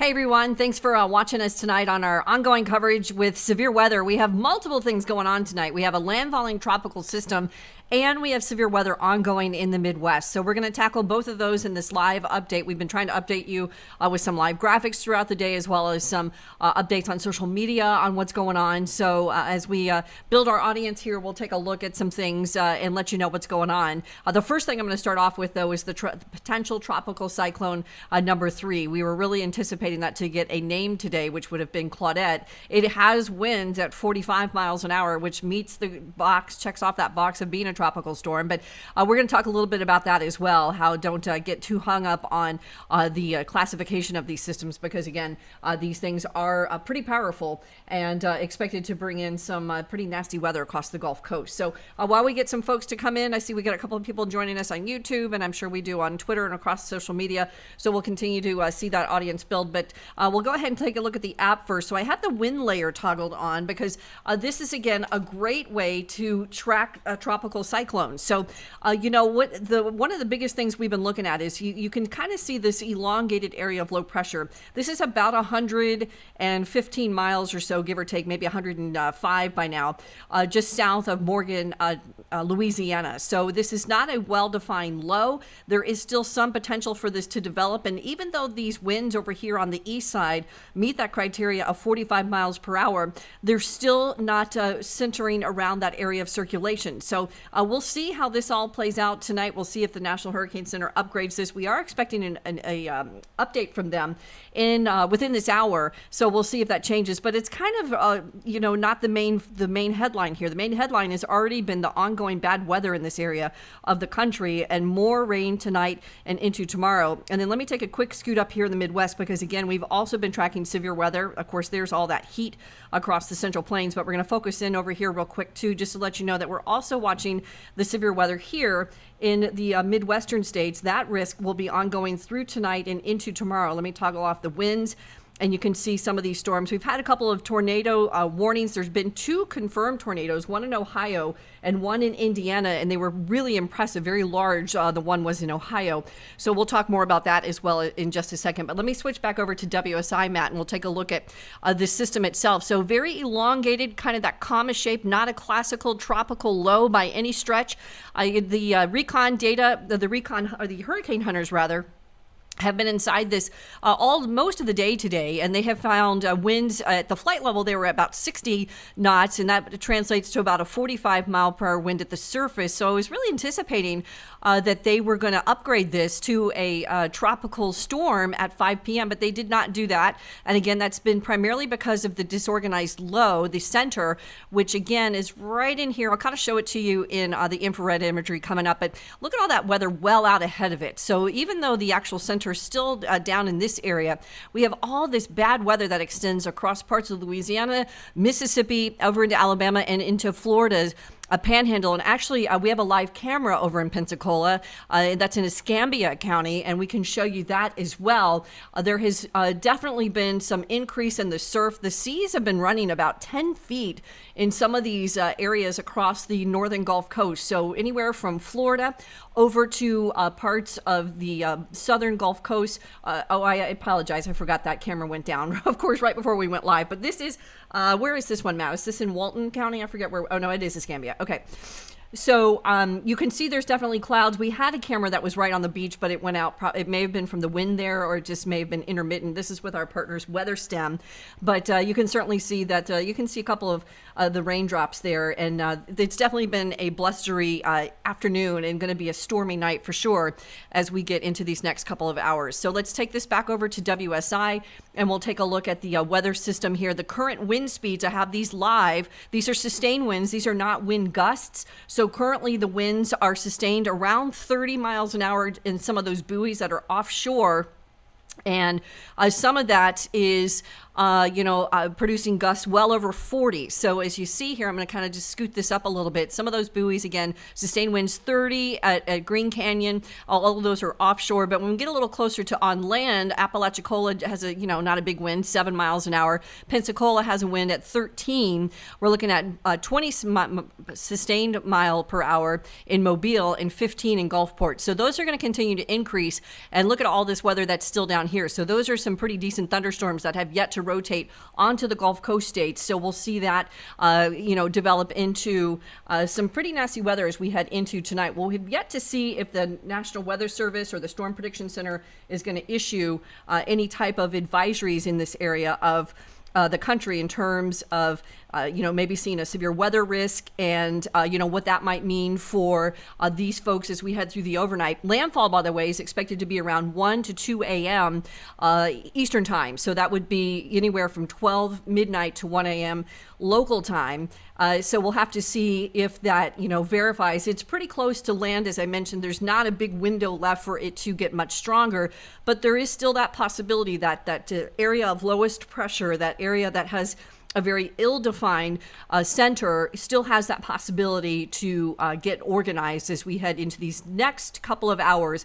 Hey everyone, thanks for watching us tonight on our ongoing coverage with severe weather. We have multiple things going on tonight. We have a landfalling tropical system and we have severe weather ongoing in the Midwest. So we're going to tackle both of those in this live update. We've been trying to update you with some live graphics throughout the day, as well as some updates on social media on what's going on. So as we build our audience here, we'll take a look at some things and let you know what's going on. The first thing I'm going to start off with, though, is the potential tropical cyclone number 3. We were really anticipating that to get a name today, which would have been Claudette. It has winds at 45 miles an hour, which meets the box, checks off that box of being a tropical storm. But we're going to talk a little bit about that as well. How don't get too hung up on the classification of these systems, because again, these things are pretty powerful and expected to bring in some pretty nasty weather across the Gulf Coast. So while we get some folks to come in, I see we got a couple of people joining us on YouTube, and I'm sure we do on Twitter and across social media. So we'll continue to see that audience build. But we'll go ahead and take a look at the app first. So I have the wind layer toggled on because this is, again, a great way to track tropical cyclones. So, you know, one of the biggest things we've been looking at is you can kind of see this elongated area of low pressure. This is about 115 miles or so, give or take, maybe 105 by now, just south of Morgan, Louisiana. So this is not a well-defined low. There is still some potential for this to develop. And even though these winds over here on the east side meet that criteria of 45 miles per hour, they're still not centering around that area of circulation. So we'll see how this all plays out tonight. We'll see if the National Hurricane Center upgrades this. We are expecting an update from them within this hour. So we'll see if that changes. But it's kind of, you know, not the main headline here. The main headline has already been the ongoing bad weather in this area of the country and more rain tonight and into tomorrow. And then let me take a quick scoot up here in the Midwest, because again, we've also been tracking severe weather. Of course, there's all that heat across the Central Plains, but we're going to focus in over here real quick too, just to let you know that we're also watching the severe weather here in the Midwestern states. That risk will be ongoing through tonight and into tomorrow. Let me toggle off the winds, and you can see some of these storms. We've had a couple of tornado warnings. There's been 2 confirmed tornadoes, one in Ohio and one in Indiana, and they were really impressive, very large. The one was in Ohio. So we'll talk more about that as well in just a second. But let me switch back over to WSI, Matt, and we'll take a look at the system itself. So very elongated, kind of that comma shape, not a classical tropical low by any stretch. The recon data, the hurricane hunters rather, have been inside this most of the day today, and they have found winds at the flight level. They were about 60 knots, and that translates to about a 45 mile per hour wind at the surface. So I was really anticipating that they were going to upgrade this to a tropical storm at 5 p.m., but they did not do that. And again, that's been primarily because of the disorganized low, the center, which again is right in here. I'll kind of show it to you in the infrared imagery coming up, but look at all that weather well out ahead of it. So even though the actual center is still down in this area, we have all this bad weather that extends across parts of Louisiana, Mississippi, over into Alabama, and into Florida's a panhandle. And actually, we have a live camera over in Pensacola that's in Escambia County, and we can show you that as well. There has definitely been some increase in the surf. The seas have been running about 10 feet in some of these areas across the northern Gulf Coast. So anywhere from Florida over to parts of the southern Gulf Coast. I apologize. I forgot that camera went down, of course, right before we went live. But this is, where is this one, Matt? Is this in Walton County? I forget where. Oh, no, it is Escambia. Okay. So you can see there's definitely clouds. We had a camera that was right on the beach, but it went out. It may have been from the wind there, or it just may have been intermittent. This is with our partners WeatherStem, but you can certainly see that you can see a couple of the raindrops there, and it's definitely been a blustery afternoon and going to be a stormy night for sure as we get into these next couple of hours. So let's take this back over to WSI, and we'll take a look at the weather system here. The current wind speeds, I have these live. These are sustained winds. These are not wind gusts. So currently the winds are sustained around 30 miles an hour in some of those buoys that are offshore. And some of that is producing gusts well over 40. So as you see here, I'm going to kind of just scoot this up a little bit. Some of those buoys, again, sustained winds 30 at Green Canyon. All of those are offshore. But when we get a little closer to on land, Apalachicola has not a big wind, 7 miles an hour. Pensacola has a wind at 13. We're looking at 20 sustained mile per hour in Mobile and 15 in Gulfport. So those are going to continue to increase. And look at all this weather that's still down here. So those are some pretty decent thunderstorms that have yet to rotate onto the Gulf Coast states. So we'll see that, develop into some pretty nasty weather as we head into tonight. We'll have yet to see if the National Weather Service or the Storm Prediction Center is going to issue any type of advisories in this area of the country in terms of, maybe seeing a severe weather risk and, what that might mean for these folks as we head through the overnight. Landfall, by the way, is expected to be around 1 to 2 a.m. Eastern time. So that would be anywhere from 12 midnight to 1 a.m. local time. So we'll have to see if that, verifies. It's pretty close to land. As I mentioned, there's not a big window left for it to get much stronger, but there is still that possibility that area of lowest pressure, that area that has a very ill-defined center, still has that possibility to get organized as we head into these next couple of hours,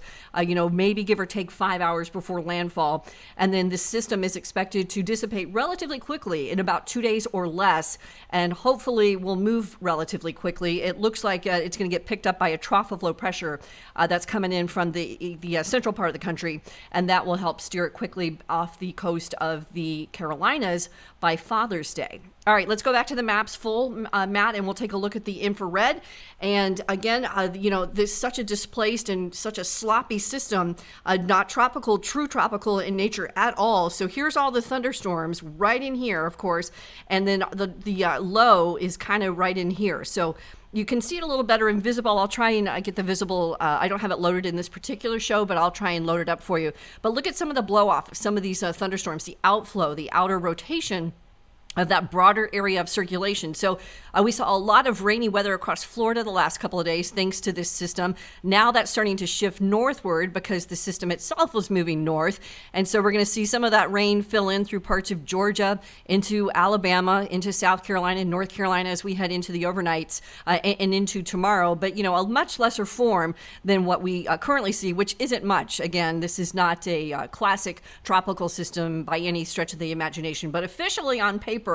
maybe give or take 5 hours before landfall. And then the system is expected to dissipate relatively quickly in about 2 days or less, and hopefully will move relatively quickly. It looks like it's going to get picked up by a trough of low pressure that's coming in from the central part of the country, and that will help steer it quickly off the coast of the Carolinas by Father's Day. All right, let's go back to the maps full, Matt, and we'll take a look at the infrared. And again, this such a displaced and such a sloppy system, not tropical, true tropical in nature at all. So here's all the thunderstorms right in here, of course, and then the low is kind of right in here. So you can see it a little better in visible. I'll try and get the visible. I don't have it loaded in this particular show, but I'll try and load it up for you. But look at some of the blow off of some of these thunderstorms, the outflow, the outer rotation of that broader area of circulation. So we saw a lot of rainy weather across Florida the last couple of days thanks to this system. Now that's starting to shift northward because the system itself was moving north. And so we're going to see some of that rain fill in through parts of Georgia, into Alabama, into South Carolina, and North Carolina as we head into the overnights and into tomorrow. But, a much lesser form than what we currently see, which isn't much. Again, this is not a classic tropical system by any stretch of the imagination. But officially on paper,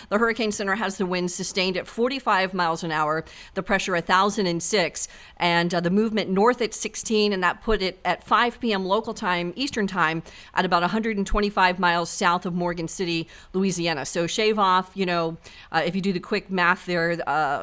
the Hurricane Center has the winds sustained at 45 miles an hour, the pressure 1,006, and the movement north at 16, and that put it at 5 p.m. local time, Eastern time, at about 125 miles south of Morgan City, Louisiana. So shave off, if you do the quick math there,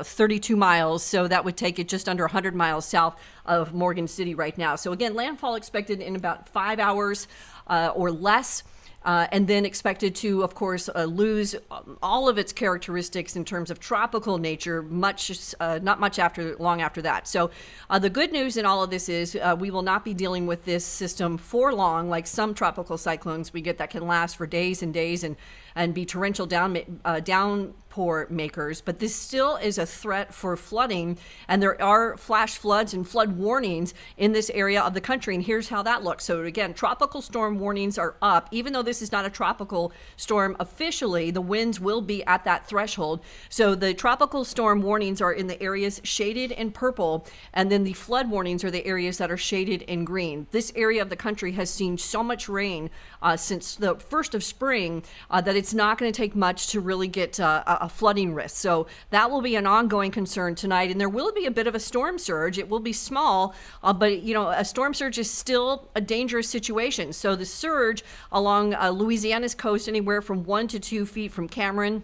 32 miles. So that would take it just under 100 miles south of Morgan City right now. So again, landfall expected in about 5 hours or less. And then expected to, of course, lose all of its characteristics in terms of tropical nature, not much long after that. So the good news in all of this is we will not be dealing with this system for long, like some tropical cyclones we get that can last for days and days and be torrential downpour makers. But this still is a threat for flooding, and there are flash floods and flood warnings in this area of the country. And here's how that looks. So again, tropical storm warnings are up. Even though this is not a tropical storm officially, the winds will be at that threshold. So the tropical storm warnings are in the areas shaded in purple, and then the flood warnings are the areas that are shaded in green. This area of the country has seen so much rain since the first of spring that it's not going to take much to really get a flooding risk. So that will be an ongoing concern tonight, and there will be a bit of a storm surge. It will be small, but a storm surge is still a dangerous situation. So the surge along Louisiana's coast, anywhere from 1 to 2 feet from Cameron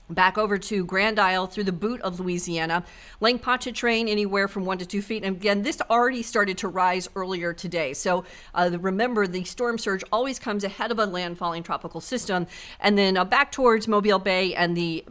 back over to Grand Isle through the boot of Louisiana. Lake Pontchartrain anywhere from 1 to 2 feet. And again, this already started to rise earlier today. So remember, the storm surge always comes ahead of a landfalling tropical system. And then back towards Mobile Bay and the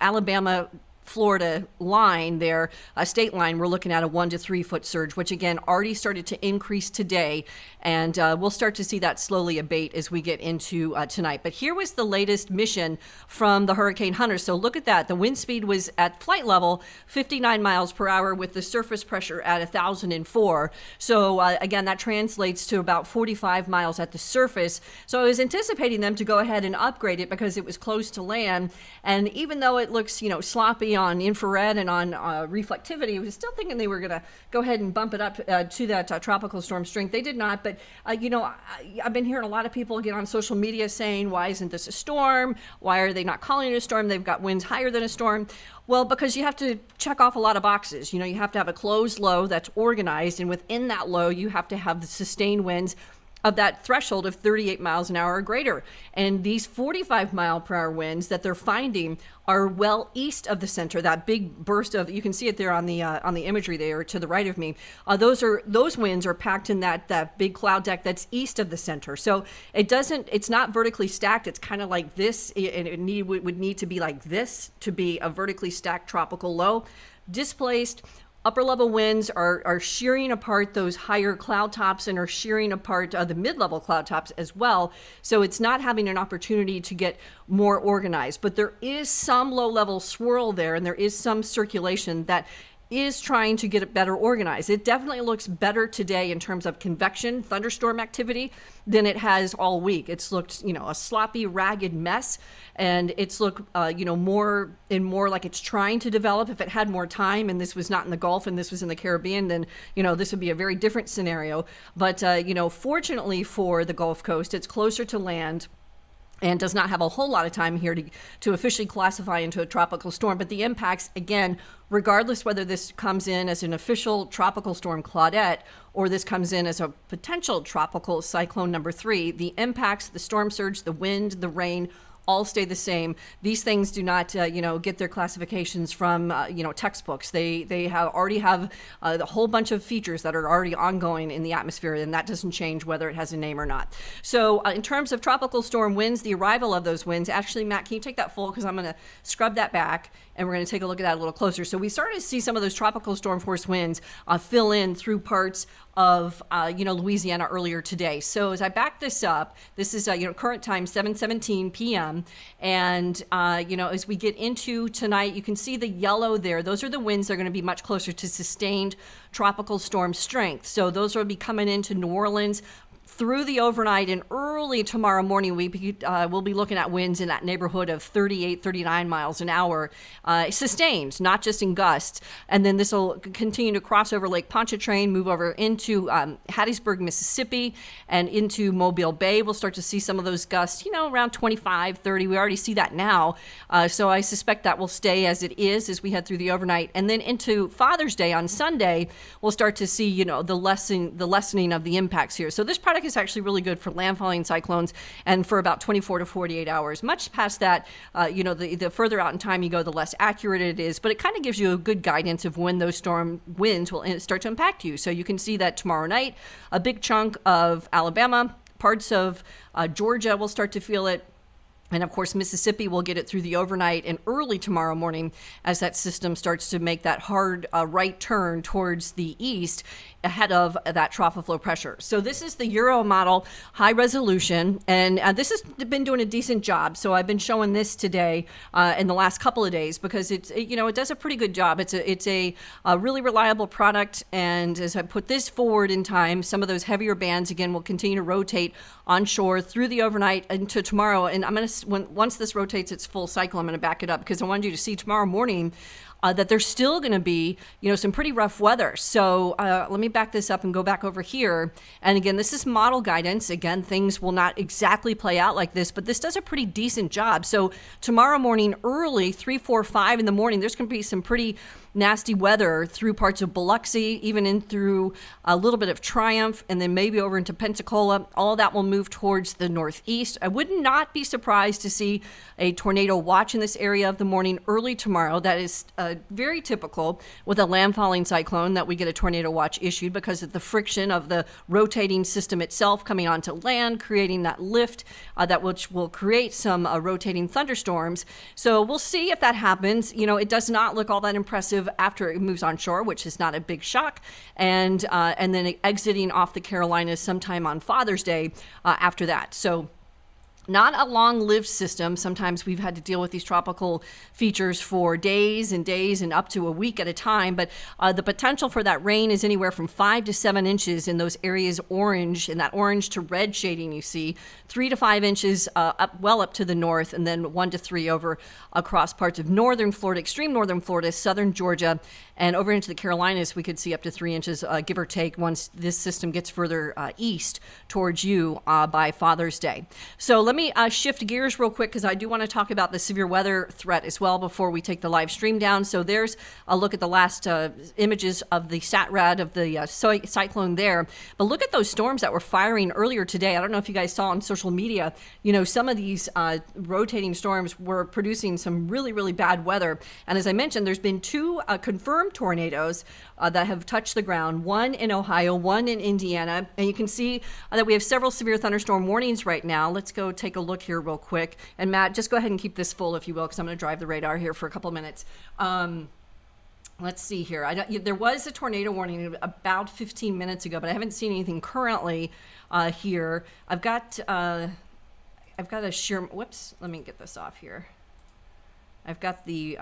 Alabama Florida line there, state line, we're looking at a 1 to 3 foot surge, which again already started to increase today. And we'll start to see that slowly abate as we get into tonight. But here was the latest mission from the Hurricane Hunter. So look at that. The wind speed was at flight level 59 miles per hour with the surface pressure at 1,004. So again, that translates to about 45 miles at the surface. So I was anticipating them to go ahead and upgrade it because it was close to land. And even though it looks, sloppy on infrared and on reflectivity, I was still thinking they were going to go ahead and bump it up to that tropical storm strength. They did not. But, I've been hearing a lot of people get on social media saying, why isn't this a storm? Why are they not calling it a storm? They've got winds higher than a storm. Well, because you have to check off a lot of boxes. You have to have a closed low that's organized. And within that low, you have to have the sustained winds of that threshold of 38 miles an hour or greater. And these 45 mile per hour winds that they're finding are well east of the center. That big burst of, you can see it there on the imagery there to the right of me. Those winds are packed in that big cloud deck that's east of the center. So it's not vertically stacked. It's kind of like this, and it would need to be like this to be a vertically stacked tropical low. Displaced upper level winds are shearing apart those higher cloud tops and are shearing apart the mid-level cloud tops as well. So it's not having an opportunity to get more organized, but there is some low level swirl there, and there is some circulation that is trying to get it better organized. It definitely looks better today in terms of convection, thunderstorm activity than it has all week. It's looked, a sloppy, ragged mess, and it's looked, more and more like it's trying to develop. If it had more time and this was not in the Gulf and this was in the Caribbean, then, this would be a very different scenario. But, fortunately for the Gulf Coast, it's closer to land and does not have a whole lot of time here to officially classify into a tropical storm. But the impacts, again, regardless whether this comes in as an official tropical storm Claudette or this comes in as a potential tropical cyclone number 3, the impacts, the storm surge, the wind, the rain, all stay the same. These things do not, get their classifications from, textbooks. They already have a whole bunch of features that are already ongoing in the atmosphere, and that doesn't change whether it has a name or not. So in terms of tropical storm winds, the arrival of those winds, actually, Matt, can you take that full? Because I'm going to scrub that back, and we're going to take a look at that a little closer. So we started to see some of those tropical storm force winds fill in through parts of Louisiana earlier today. So as I back this up, this is current time 7:17 p.m. and as we get into tonight, you can see the yellow there. Those are the winds that are going to be much closer to sustained tropical storm strength. So those will be coming into New Orleans through the overnight, and early tomorrow morning we'll be looking at winds in that neighborhood of 38, 39 miles an hour, sustained, not just in gusts. And then this will continue to cross over Lake Pontchartrain, move over into Hattiesburg, Mississippi, and into Mobile Bay. We'll start to see some of those gusts, around 25, 30. We already see that now. So I suspect that will stay as it is as we head through the overnight. And then into Father's Day on Sunday, we'll start to see, the lessening of the impacts here. So this product is actually really good for landfalling cyclones and for about 24 to 48 hours. Much past that, the further out in time you go, the less accurate it is, but it kind of gives you a good guidance of when those storm winds will start to impact you. So you can see that tomorrow night, a big chunk of Alabama, parts of Georgia will start to feel it. And of course, Mississippi will get it through the overnight and early tomorrow morning as that system starts to make that hard right turn towards the east ahead of that trough flow pressure. So this is the Euro model, high resolution, and this has been doing a decent job. So I've been showing this today in the last couple of days because it does a pretty good job. It's a really reliable product, and as I put this forward in time, some of those heavier bands again will continue to rotate onshore through the overnight into tomorrow. And I'm going to, once this rotates its full cycle, I'm going to back it up because I wanted you to see tomorrow morning that there's still going to be, some pretty rough weather. So let me back this up and go back over here. And again, this is model guidance. Again, things will not exactly play out like this, but this does a pretty decent job. So tomorrow morning, early, 3, 4, 5 in the morning, there's going to be some pretty nasty weather through parts of Biloxi, even in through a little bit of Triumph, and then maybe over into Pensacola. All that will move towards the northeast. I would not be surprised to see a tornado watch in this area of the morning early tomorrow. That is very typical with a landfalling cyclone, that we get a tornado watch issued because of the friction of the rotating system itself coming onto land, creating that lift which will create some rotating thunderstorms. So we'll see if that happens. It does not look all that impressive after it moves on shore, which is not a big shock, and then exiting off the Carolinas sometime on Father's Day after that. So not a long-lived system. Sometimes we've had to deal with these tropical features for days and days and up to a week at a time, but the potential for that rain is anywhere from 5 to 7 inches in those areas orange, in that orange to red shading you see, 3 to 5 inches up to the north, and then 1 to 3 over across parts of northern Florida, extreme northern Florida, southern Georgia, and over into the Carolinas. We could see up to 3 inches, give or take, once this system gets further east towards you by Father's Day. So let me shift gears real quick, because I do want to talk about the severe weather threat as well before we take the live stream down. So there's a look at the last images of the SATRAD of the cyclone there. But look at those storms that were firing earlier today. I don't know if you guys saw on social media, some of these rotating storms were producing some really, really bad weather. And as I mentioned, there's been 2 confirmed tornadoes that have touched the ground, one in Ohio, one in Indiana. And you can see that we have several severe thunderstorm warnings right now. Let's go take a look here real quick. And Matt, just go ahead and keep this full, if you will, because I'm going to drive the radar here for a couple minutes. Let's see here. There was a tornado warning about 15 minutes ago, but I haven't seen anything currently here. I've got a shear. Whoops. Let me get this off here. I've got the.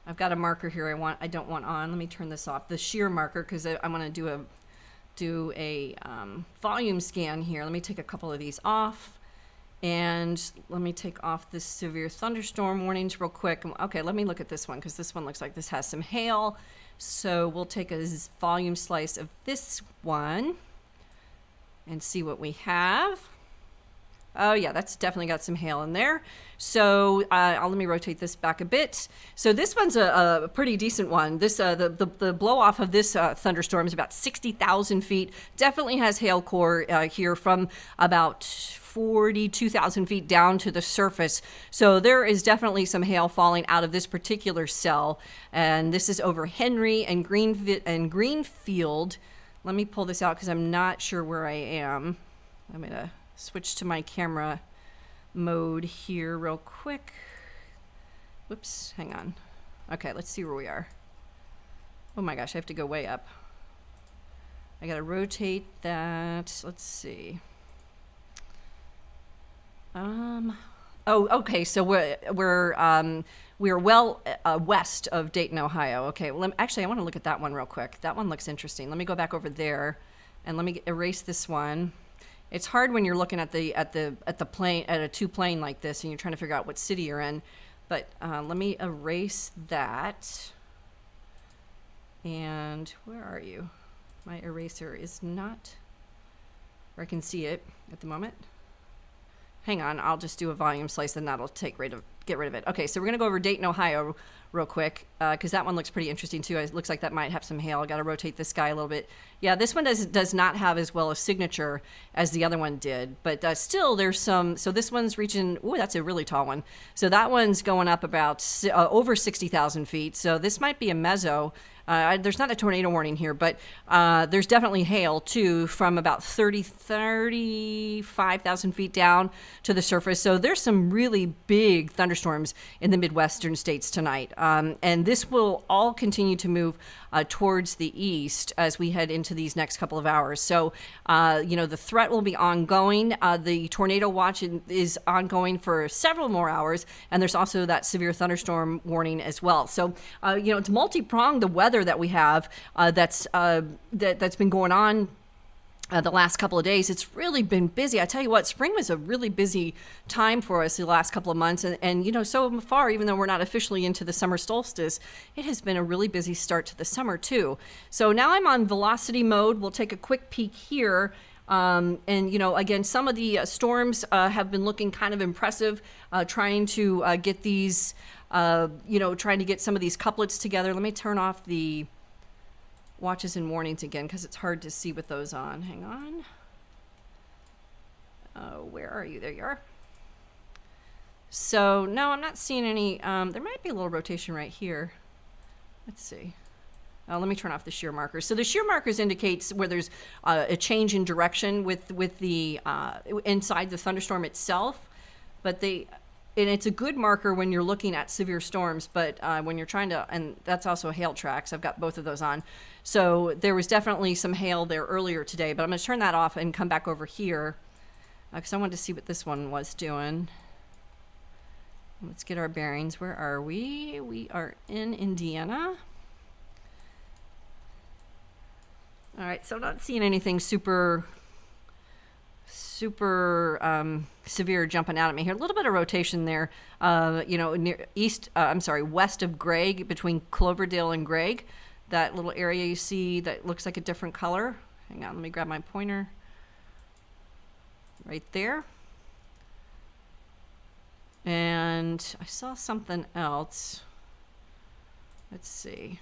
I've got a marker here. I don't want on. Let me turn this off. The shear marker, because I want to do a volume scan here. Let me take a couple of these off, and let me take off the severe thunderstorm warnings real quick. Okay, let me look at this one, because this one looks like this has some hail. So we'll take a volume slice of this one and see what we have. Oh yeah, that's definitely got some hail in there. So let me rotate this back a bit. So this one's a pretty decent one. This the blow off of this thunderstorm is about 60,000 feet. Definitely has hail core here from about 42,000 feet down to the surface. So there is definitely some hail falling out of this particular cell. And this is over Henry and Greenfield. Let me pull this out, because I'm not sure where I am. I'm gonna switch to my camera mode here real quick. Whoops, hang on. Okay, let's see where we are. Oh my gosh, I have to go way up. I gotta rotate that. Let's see. Oh, okay, so we're well west of Dayton, Ohio. Okay, well, actually, I want to look at that one real quick. That one looks interesting. Let me go back over there, and let me erase this one. It's hard when you're looking at the plane, at a 2-plane like this, and you're trying to figure out what city you're in. But let me erase that. And where are you? My eraser is not where I can see it at the moment. Hang on, I'll just do a volume slice, and that'll get rid of it. Okay, so we're gonna go over Dayton, Ohio real quick, because that one looks pretty interesting too. It looks like that might have some hail. I gotta rotate this guy a little bit. Yeah, this one does not have as well a signature as the other one did, but still there's some. So this one's reaching, ooh, that's a really tall one. So that one's going up about over 60,000 feet. So this might be a meso. There's not a tornado warning here, but there's definitely hail too, from about 35,000 feet down to the surface. So there's some really big thunderstorms in the Midwestern states tonight. And this will all continue to move towards the east as we head into these next couple of hours. So, the threat will be ongoing. The tornado watch is ongoing for several more hours. And there's also that severe thunderstorm warning as well. So, it's multi-pronged, the weather that we have that's been going on the last couple of days. It's really been busy. I tell you what, spring was a really busy time for us the last couple of months. And so far, even though we're not officially into the summer solstice, it has been a really busy start to the summer too. So now I'm on velocity mode. We'll take a quick peek here And, you know, again, some of the storms have been looking kind of impressive, trying to get these, you know, trying to get some of these couplets together. Let me turn off the watches and warnings again because it's hard to see with those on. Hang on. Where are you? There you are. So, no, I'm not seeing any. There might be a little rotation right here. Let's see. Let me turn off the shear markers. So the shear markers indicates where there's a change in direction with the inside the thunderstorm itself, but and it's a good marker when you're looking at severe storms. But when you're trying to, and that's also hail tracks. I've got both of those on. So there was definitely some hail there earlier today, but I'm going to turn that off and come back over here because I wanted to see what this one was doing. Let's get our bearings. Where are we? We are in Indiana. All right, so I'm not seeing anything super severe jumping out at me here. A little bit of rotation there, you know, near west of Gregg, between Cloverdale and Gregg. That little area you see that looks like a different color. Hang on, let me grab my pointer. Right there. And I saw something else. Let's see.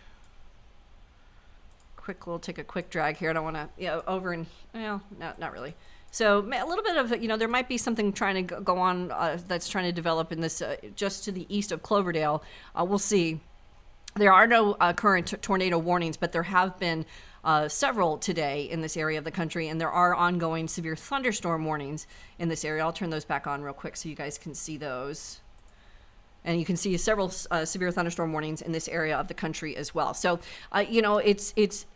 Take a quick drag here. I don't want to, you know, over and, well, no, not really. So a little bit of, you know, there might be something trying to go on that's trying to develop in this, just to the east of Cloverdale. We'll see. There are no current tornado warnings, but there have been several today in this area of the country, and there are ongoing severe thunderstorm warnings in this area. I'll turn those back on real quick so you guys can see those. And you can see several severe thunderstorm warnings in this area of the country as well. So, you know,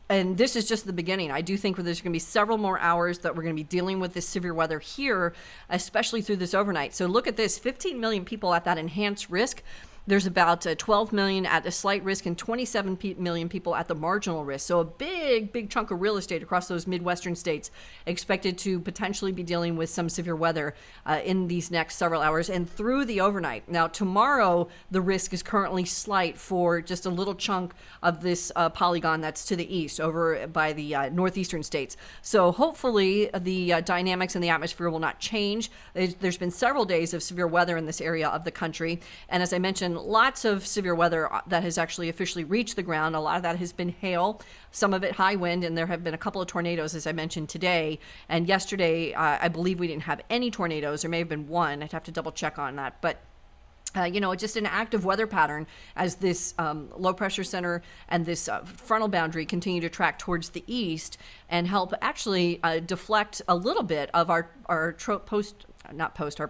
and this is just the beginning. I do think there's going to be several more hours that we're going to be dealing with this severe weather here, especially through this overnight. So look at this, 15 million people at that enhanced risk. There's about 12 million at a slight risk and 27 million people at the marginal risk. So a big chunk of real estate across those Midwestern states expected to potentially be dealing with some severe weather in these next several hours and through the overnight. Now, tomorrow, the risk is currently slight for just a little chunk of this polygon that's to the east over by the northeastern states. So hopefully the dynamics in the atmosphere will not change. There's been several days of severe weather in this area of the country. And as I mentioned, lots of severe weather that has actually officially reached the ground. A lot of that has been hail, some of it high wind, and there have been a couple of tornadoes, as I mentioned today. And yesterday, I believe we didn't have any tornadoes. There may have been one. I'd have to double check on that. But you know, just an active weather pattern as this low pressure center and this frontal boundary continue to track towards the east and help actually deflect a little bit of our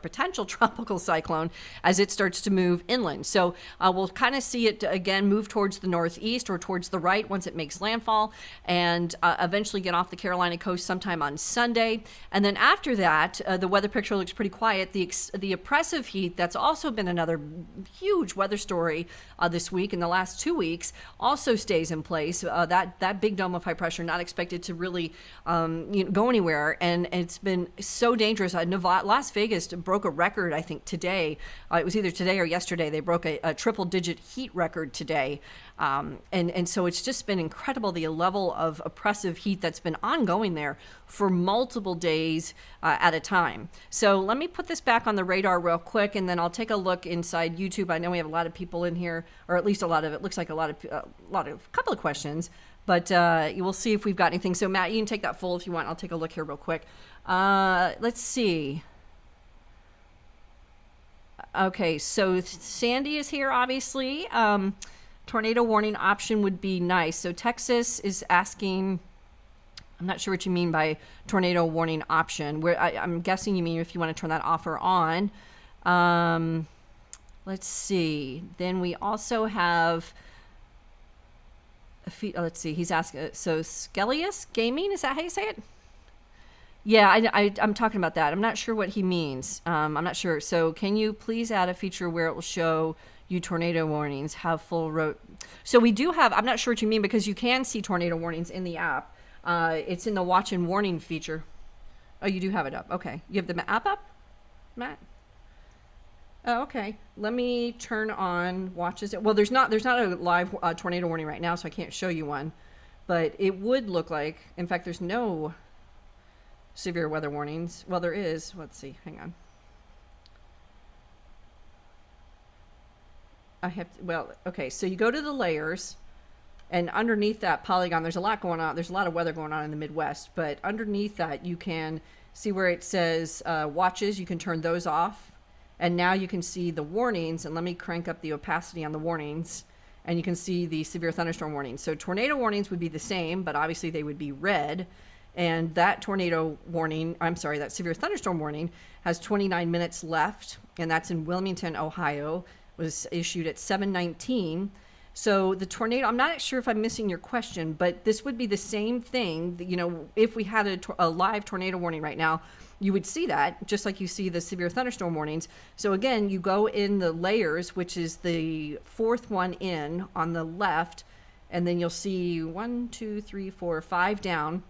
potential tropical cyclone as it starts to move inland. So we'll kind of see it again move towards the northeast or towards the right once it makes landfall and eventually get off the Carolina coast sometime on Sunday. And then after that, the weather picture looks pretty quiet. The oppressive heat, that's also been another huge weather story this week and the last 2 weeks, also stays in place. That big dome of high pressure not expected to really go anywhere. And it's been so dangerous. Las Vegas broke a record, I think, today. It was either today or yesterday. They broke a triple-digit heat record today. And so it's just been incredible, the level of oppressive heat that's been ongoing there for multiple days at a time. So let me put this back on the radar real quick, and then I'll take a look inside YouTube. I know we have a lot of people in here, or at least a lot of, it looks like a couple of questions. But you will see if we've got anything. So Matt, you can take that full if you want. I'll take a look here real quick. Let's see. Okay, so Sandy is here, obviously. Tornado warning option would be nice. So Texas is asking, I'm not sure what you mean by tornado warning option. I'm guessing you mean if you want to turn that off or on. Let's see. Then we also have, let's see, he's asking, so Skellius Gaming, is that how you say it? Yeah, I'm talking about that. I'm not sure what he means. I'm not sure. So can you please add a feature where it will show you tornado warnings, have full So we do have, I'm not sure what you mean because you can see tornado warnings in the app. It's in the watch and warning feature. Oh, you do have it up. Okay. You have the app up, Matt? Oh, okay. Let me turn on watches. Well, there's not a live tornado warning right now, so I can't show you one. But it would look like, in fact, there's no severe weather warnings. Well, there is. Let's see. Hang on. Okay, so you go to the layers, and underneath that polygon, there's a lot going on. There's a lot of weather going on in the Midwest, but underneath that, you can see where it says watches. You can turn those off, and now you can see the warnings. And let me crank up the opacity on the warnings, and you can see the severe thunderstorm warnings. So tornado warnings would be the same, but obviously they would be red. And that that severe thunderstorm warning has 29 minutes left, and that's in Wilmington, Ohio. Was issued at 7:19. So the tornado, I'm not sure if I'm missing your question, but this would be the same thing. You know, if we had a live tornado warning right now, you would see that, just like you see the severe thunderstorm warnings. So again, you go in the layers, which is the fourth one in on the left, and then you'll see 1, 2, 3, 4, 5 down.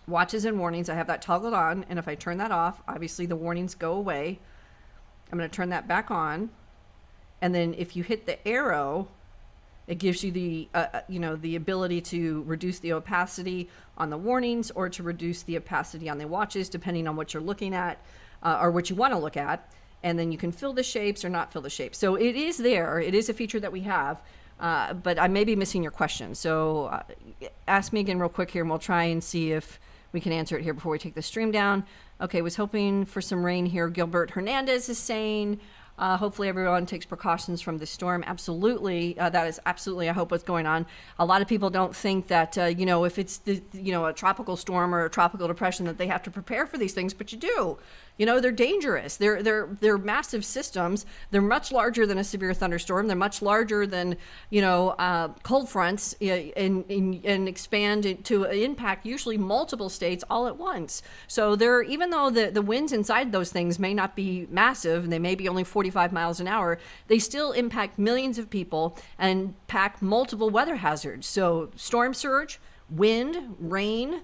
Watches and warnings. I have that toggled on, and if I turn that off, obviously the warnings go away. I'm going to turn that back on. And then if you hit the arrow, it gives you the, the ability to reduce the opacity on the warnings or to reduce the opacity on the watches, depending on what you're looking at or what you want to look at. And then you can fill the shapes or not fill the shapes. So it is there. It is a feature that we have, but I may be missing your question. So ask me again real quick here, and we'll try and see if we can answer it here before we take the stream down. Okay, was hoping for some rain here. Gilbert Hernandez is saying, hopefully everyone takes precautions from the storm. Absolutely. That is absolutely, I hope, what's going on. A lot of people don't think that, if it's, a tropical storm or a tropical depression, that they have to prepare for these things, but you do. They're dangerous. They're massive systems. They're much larger than a severe thunderstorm. They're much larger than, cold fronts and expand to impact usually multiple states all at once. So even though the winds inside those things may not be massive, and they may be only 45 miles an hour, they still impact millions of people and pack multiple weather hazards. So storm surge, wind, rain,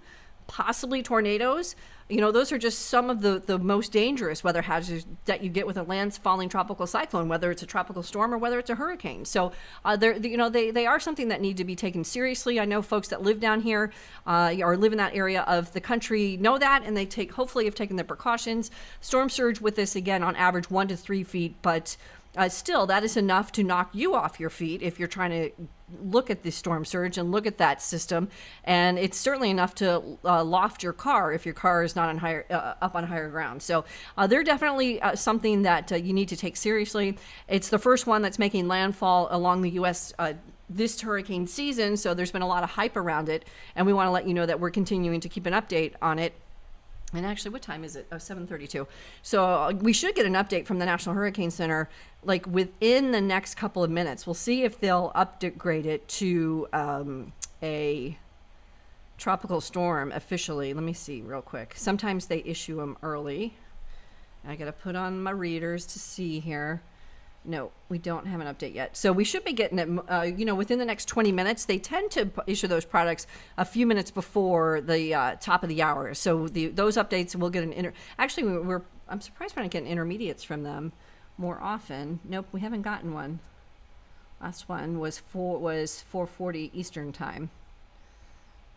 possibly tornadoes. Those are just some of the most dangerous weather hazards that you get with a landfalling tropical cyclone, whether it's a tropical storm or whether it's a hurricane. So they are something that need to be taken seriously. I know folks that live down here or live in that area of the country know that, and they hopefully have taken the precautions. Storm surge with this, again, on average 1 to 3 feet, but still, that is enough to knock you off your feet if you're trying to look at the storm surge and look at that system. And it's certainly enough to loft your car if your car is not on up on higher ground. So they're definitely something that you need to take seriously. It's the first one that's making landfall along the U.S. This hurricane season, so there's been a lot of hype around it, and we want to let you know that we're continuing to keep an update on it. And actually, what time is it? 7:32. So we should get an update from the National Hurricane Center, like within the next couple of minutes. We'll see if they'll upgrade it to a tropical storm officially. Let me see real quick. Sometimes they issue them early. I got to put on my readers to see here. No, we don't have an update yet. So we should be getting it, within the next 20 minutes. They tend to issue those products a few minutes before the top of the hour. So those updates, we'll get Actually, I'm surprised we're not getting intermediates from them more often. Nope, we haven't gotten one. Last one was 4:40 Eastern time.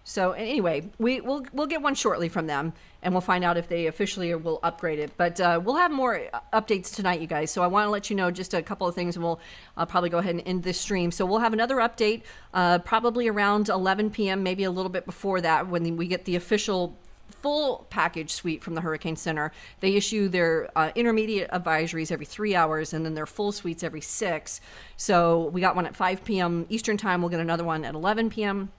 So anyway, we'll get one shortly from them, and we'll find out if they officially will upgrade it. But we'll have more updates tonight, you guys. So I want to let you know just a couple of things, and we'll probably go ahead and end this stream. So we'll have another update probably around 11 p.m., maybe a little bit before that, when we get the official full package suite from the Hurricane Center. They issue their intermediate advisories every 3 hours, and then their full suites every 6. So we got one at 5 p.m. Eastern time. We'll get another one at 11 p.m.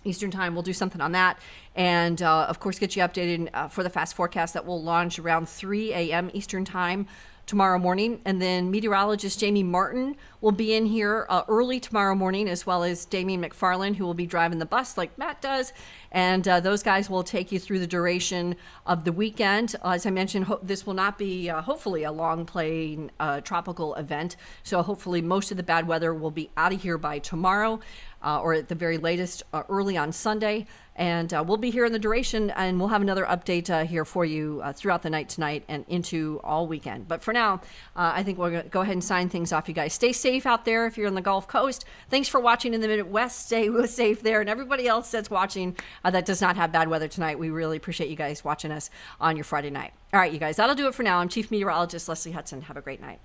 Eastern time. We'll do something on that, and of course get you updated for the fast forecast that will launch around 3 a.m. Eastern time tomorrow morning. And then meteorologist Jamie Martin will be in here early tomorrow morning, as well as Damien McFarland, who will be driving the bus like Matt does. And those guys will take you through the duration of the weekend. As I mentioned, this will not be hopefully a long playing tropical event. So hopefully most of the bad weather will be out of here by tomorrow. Or at the very latest early on Sunday. And we'll be here in the duration, and we'll have another update here for you throughout the night tonight and into all weekend. But for now, I think we're going to go ahead and sign things off, you guys. Stay safe out there if you're on the Gulf Coast. Thanks for watching in the Midwest. Stay safe there. And everybody else that's watching that does not have bad weather tonight, we really appreciate you guys watching us on your Friday night. All right, you guys, that'll do it for now. I'm Chief Meteorologist Leslie Hudson. Have a great night.